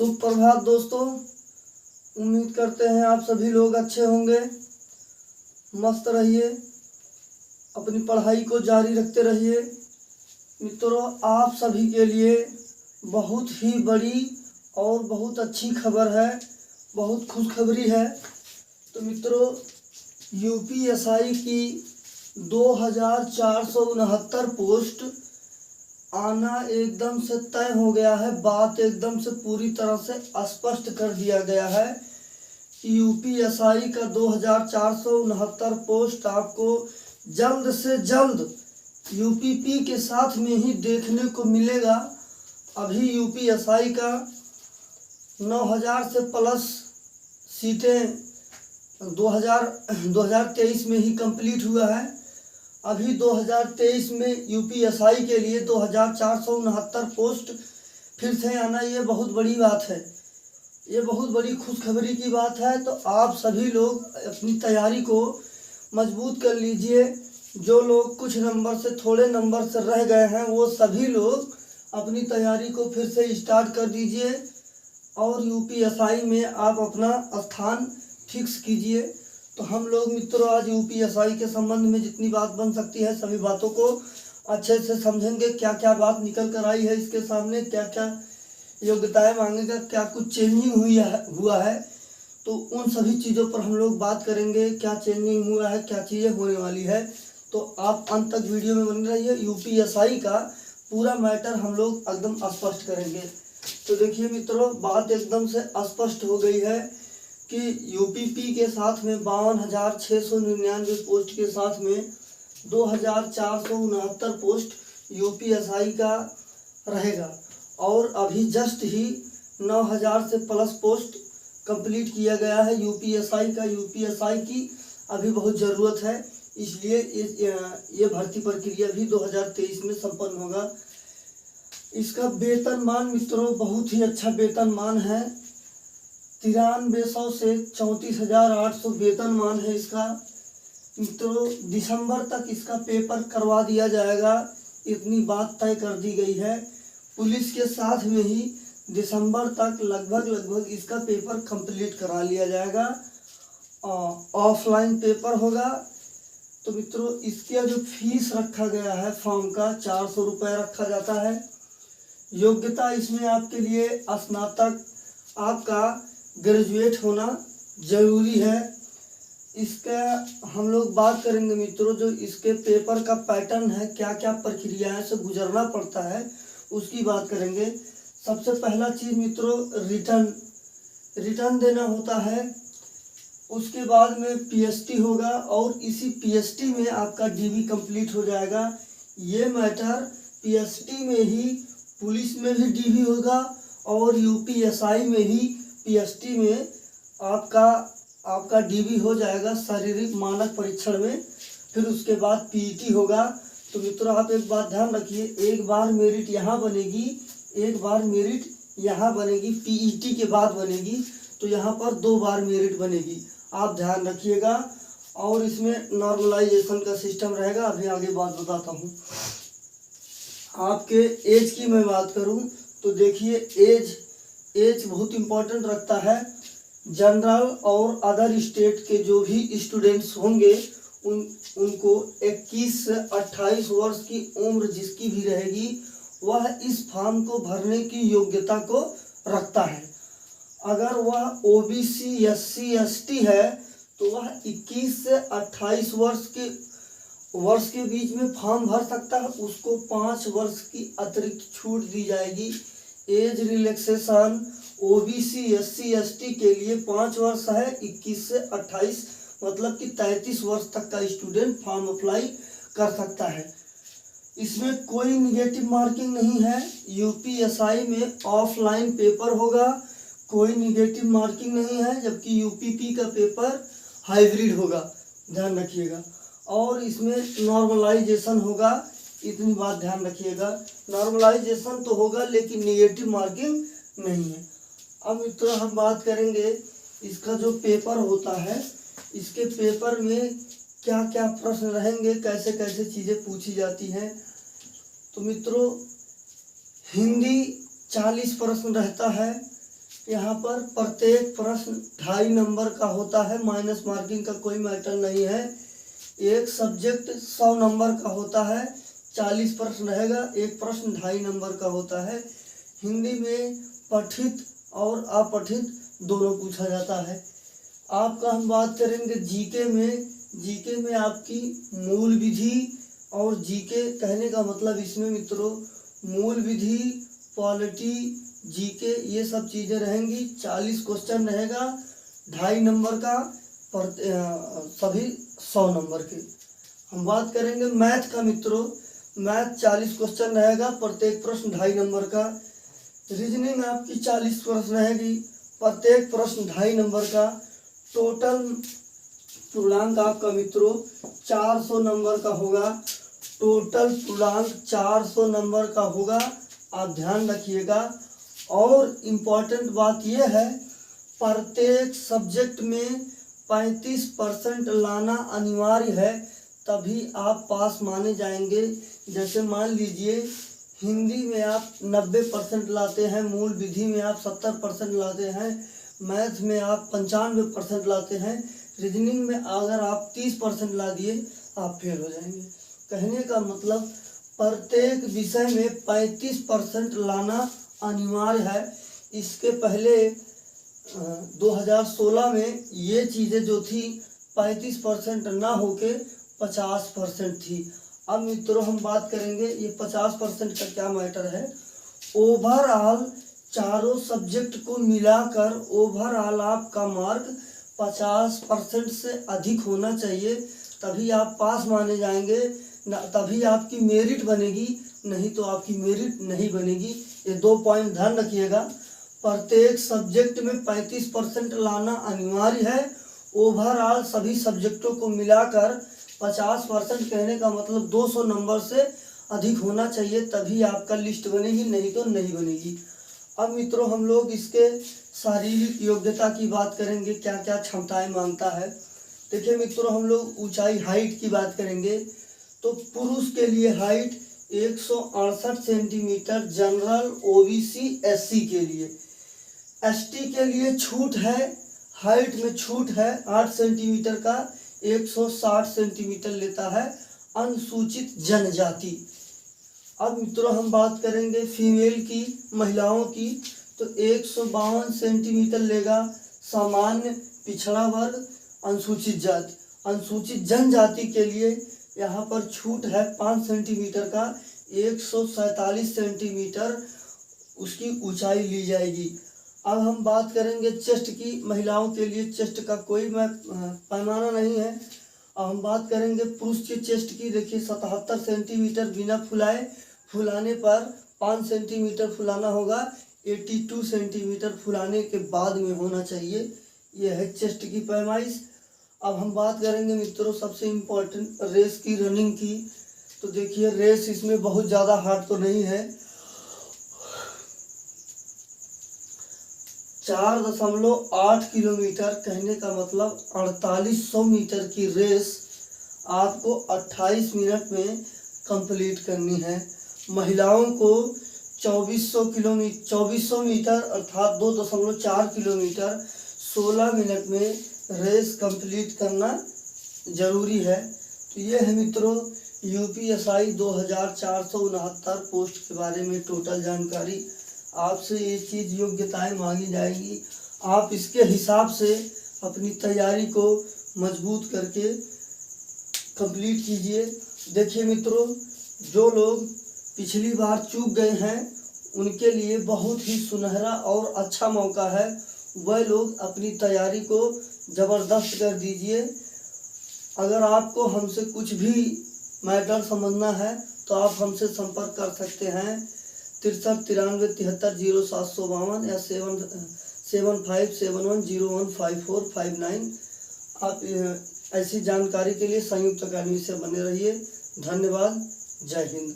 सुप्रभात दोस्तों। उम्मीद करते हैं आप सभी लोग अच्छे होंगे, मस्त रहिए, अपनी पढ़ाई को जारी रखते रहिए। मित्रों, आप सभी के लिए बहुत ही बड़ी और बहुत अच्छी खबर है, बहुत खुशखबरी है। तो मित्रों, यूपीएसआई की 2469 पोस्ट आना एकदम से तय हो गया है। बात एकदम से पूरी तरह से स्पष्ट कर दिया गया है कि यूपीएसआई का 2469 पोस्ट आपको जल्द से जल्द यूपीपी के साथ में ही देखने को मिलेगा। अभी यूपीएसआई का 9000 से प्लस सीटें 2023 में ही कंप्लीट हुआ है। अभी 2023 में यूपीएसआई के लिए 2469 पोस्ट फिर से आना, ये बहुत बड़ी बात है, ये बहुत बड़ी खुशखबरी की बात है। तो आप सभी लोग अपनी तैयारी को मजबूत कर लीजिए। जो लोग कुछ नंबर से, थोड़े नंबर से रह गए हैं, वो सभी लोग अपनी तैयारी को फिर से स्टार्ट कर दीजिए और यूपीएसआई में आप अपना स्थान फिक्स कीजिए। तो हम लोग मित्रों आज यूपीएसआई के संबंध में जितनी बात बन सकती है सभी बातों को अच्छे से समझेंगे। क्या क्या बात निकल कर आई है इसके सामने, क्या क्या योग्यताएं मांगेगा, क्या कुछ चेंजिंग हुआ है, तो उन सभी चीज़ों पर हम लोग बात करेंगे। क्या चेंजिंग हुआ है, क्या चीज़ें होने वाली है, तो आप अंत तक वीडियो में बने रहिए। यूपीएसआई का पूरा मैटर हम लोग एकदम स्पष्ट करेंगे। तो देखिए मित्रों, बात एकदम से स्पष्ट हो गई है कि यूपीपी के साथ में 52,699 पोस्ट के साथ में 2469 पोस्ट यूपीएसआई का रहेगा। और अभी जस्ट ही 9000 से प्लस पोस्ट कंप्लीट किया गया है यूपीएसआई का। यूपीएसआई की अभी बहुत ज़रूरत है, इसलिए ये भर्ती प्रक्रिया भी 2023 में संपन्न होगा। इसका वेतनमान मित्रों बहुत ही अच्छा वेतनमान है, 9300 से 34,800 वेतनमान है इसका। मित्रों, दिसंबर तक इसका पेपर करवा दिया जाएगा, इतनी बात तय कर दी गई है। पुलिस के साथ में ही दिसंबर तक लगभग इसका पेपर कंप्लीट करा लिया जाएगा। ऑफलाइन पेपर होगा। तो मित्रों, इसका जो फीस रखा गया है फॉर्म का 400 रुपये रखा जाता है। योग्यता इसमें आपके लिए स्नातक, आपका ग्रेजुएट होना जरूरी है। इसका हम लोग बात करेंगे मित्रों, जो इसके पेपर का पैटर्न है, क्या क्या प्रक्रियाएं से गुजरना पड़ता है, उसकी बात करेंगे। सबसे पहला चीज़ मित्रों, रिटर्न देना होता है। उसके बाद में पीएसटी होगा और इसी पीएसटी में आपका डीबी कंप्लीट हो जाएगा। ये मैटर पीएसटी में ही, पुलिस में भी डीबी होगा और यूपीएसआई में भी पीएसटी में आपका डीबी हो जाएगा शारीरिक मानक परीक्षण में। फिर उसके बाद पीईटी होगा। तो मित्रों, आप एक बात ध्यान रखिए, एक बार मेरिट यहाँ बनेगी, एक बार मेरिट यहाँ बनेगी, पीईटी के बाद बनेगी, तो यहाँ पर 2 बार मेरिट बनेगी, आप ध्यान रखिएगा। और इसमें नॉर्मलाइजेशन का सिस्टम रहेगा, अभी आगे बात बताता हूँ। आपके एज की मैं बात करूँ तो देखिए, एज बहुत इम्पोर्टेंट रखता है। जनरल और अदर स्टेट के जो भी स्टूडेंट्स होंगे उनको 21 से 28 वर्ष की उम्र जिसकी भी रहेगी, वह इस फॉर्म को भरने की योग्यता को रखता है। अगर वह ओबीसी, एससी, एसटी है तो वह 21 से 28 वर्ष के बीच में फॉर्म भर सकता है। उसको 5 वर्ष की अतिरिक्त छूट दी जाएगी। Age relaxation OBC, SC, ST के लिए 5 वर्ष है, 21 से 28 मतलब कि 33 वर्ष तक का स्टूडेंट फॉर्म अप्लाई कर सकता है। इसमें कोई निगेटिव मार्किंग नहीं है। यूपीएसआई में ऑफलाइन पेपर होगा, कोई निगेटिव मार्किंग नहीं है, जबकि यूपीपी का पेपर हाइब्रिड होगा, ध्यान रखिएगा। और इसमें नॉर्मलाइजेशन होगा, इतनी बात ध्यान रखिएगा। नॉर्मलाइजेशन तो होगा लेकिन निगेटिव मार्किंग नहीं है। अब मित्रों, हम बात करेंगे इसका जो पेपर होता है, इसके पेपर में क्या क्या प्रश्न रहेंगे, कैसे कैसे चीज़ें पूछी जाती हैं। तो मित्रों, हिंदी 40 प्रश्न रहता है, यहाँ पर प्रत्येक प्रश्न 2.5 नंबर का होता है, माइनस मार्किंग का कोई मैटर नहीं है। एक सब्जेक्ट 100 नंबर का होता है, 40 प्रश्न रहेगा, एक प्रश्न 2.5 नंबर का होता है। हिंदी में पठित और अपठित दोनों पूछा जाता है। आपका हम बात करेंगे जीके में। जीके में आपकी मूल विधि और जीके कहने का मतलब इसमें मित्रों मूल विधि, पॉलिटी, जीके ये सब चीज़ें रहेंगी। 40 क्वेश्चन रहेगा, 2.5 नंबर का, सभी 100 नंबर के। हम बात करेंगे मैथ का मित्रों। मैथ 40 क्वेश्चन रहेगा, प्रत्येक प्रश्न 2.5 नंबर का। रीजनिंग आपकी 40 प्रश्न रहेगी, प्रत्येक प्रश्न 2.5 नंबर का। टोटल पूर्णांक आपका मित्रों 400 नंबर का होगा। टोटल पूर्णांक 400 नंबर का होगा, आप ध्यान रखिएगा। और इम्पॉर्टेंट बात यह है, प्रत्येक सब्जेक्ट में 35% लाना अनिवार्य है, तभी आप पास माने जाएंगे। जैसे मान लीजिए हिंदी में आप 90% लाते हैं, मूल विधि में आप 70% लाते हैं, मैथ में आप 95% लाते हैं, रीजनिंग में अगर आप 30% ला दिए आप फेल हो जाएंगे। कहने का मतलब प्रत्येक विषय में 35% लाना अनिवार्य है। इसके पहले 2016 में ये चीज़ें जो थी 35% ना होके 50% थी। अब मित्रों हम बात करेंगे ये 50% का क्या मैटर है। ओवरऑल चारों सब्जेक्ट को मिलाकर ओवरऑल आपका मार्क 50% से अधिक होना चाहिए, तभी आप पास माने जाएंगे, तभी आपकी मेरिट बनेगी, नहीं तो आपकी मेरिट नहीं बनेगी। ये 2 पॉइंट ध्यान रखिएगा। प्रत्येक सब्जेक्ट में 35% लाना अनिवार्य है। ओवरऑल सभी सब्जेक्टों को मिलाकर 50%, कहने का मतलब 200 नंबर से अधिक होना चाहिए, तभी आपका लिस्ट बनेगी, नहीं तो नहीं बनेगी। अब मित्रों हम लोग इसके शारीरिक योग्यता की बात करेंगे, क्या क्या क्षमताएं मांगता है। देखिए मित्रों हम लोग ऊंचाई हाइट की बात करेंगे तो पुरुष के लिए height 168 centimetre general, OBC, SC के लिए। एसटी के लिए छूट है, हाइट में छूट है 8 सेंटीमीटर का, 160 सेंटीमीटर लेता है अनुसूचित जनजाति। अब मित्रों हम बात करेंगे फीमेल की, महिलाओं की, तो 152 सेंटीमीटर लेगा सामान्य, पिछड़ा वर्ग, अनुसूचित जाति। अनुसूचित जनजाति के लिए यहाँ पर छूट है 5 सेंटीमीटर का, 147 सेंटीमीटर उसकी ऊंचाई ली जाएगी। अब हम बात करेंगे चेस्ट की। महिलाओं के लिए चेस्ट का कोई पैमाना नहीं है। अब हम बात करेंगे पुरुष की चेस्ट की। देखिए 77 सेंटीमीटर बिना फुलाने पर 5 सेंटीमीटर फुलाना होगा, 82 सेंटीमीटर फुलाने के बाद में होना चाहिए। यह है चेस्ट की पैमाइश। अब हम बात करेंगे मित्रों सबसे इम्पोर्टेंट रेस की, रनिंग की। तो देखिए रेस इसमें बहुत ज़्यादा हार्ड तो नहीं है। 4.8 किलोमीटर, कहने का मतलब 4800 मीटर की रेस आपको 28 मिनट में कंप्लीट करनी है। महिलाओं को 2400 मीटर अर्थात 2.4 किलोमीटर 16 मिनट में रेस कंप्लीट करना जरूरी है। तो ये है मित्रों यूपीएसआई 2469 पोस्ट के बारे में टोटल जानकारी। आपसे ये चीज़ योग्यताएं मांगी जाएगी, आप इसके हिसाब से अपनी तैयारी को मजबूत करके कंप्लीट कीजिए। देखिए मित्रों जो लोग पिछली बार चूक गए हैं उनके लिए बहुत ही सुनहरा और अच्छा मौका है, वह लोग अपनी तैयारी को ज़बरदस्त कर दीजिए। अगर आपको हमसे कुछ भी मैटर समझना है तो आप हमसे संपर्क कर सकते हैं 63 93 73 0752 या 7571015459। आप ऐसी जानकारी के लिए संयुक्त अकादमी से बने रहिए। धन्यवाद। जय हिंद।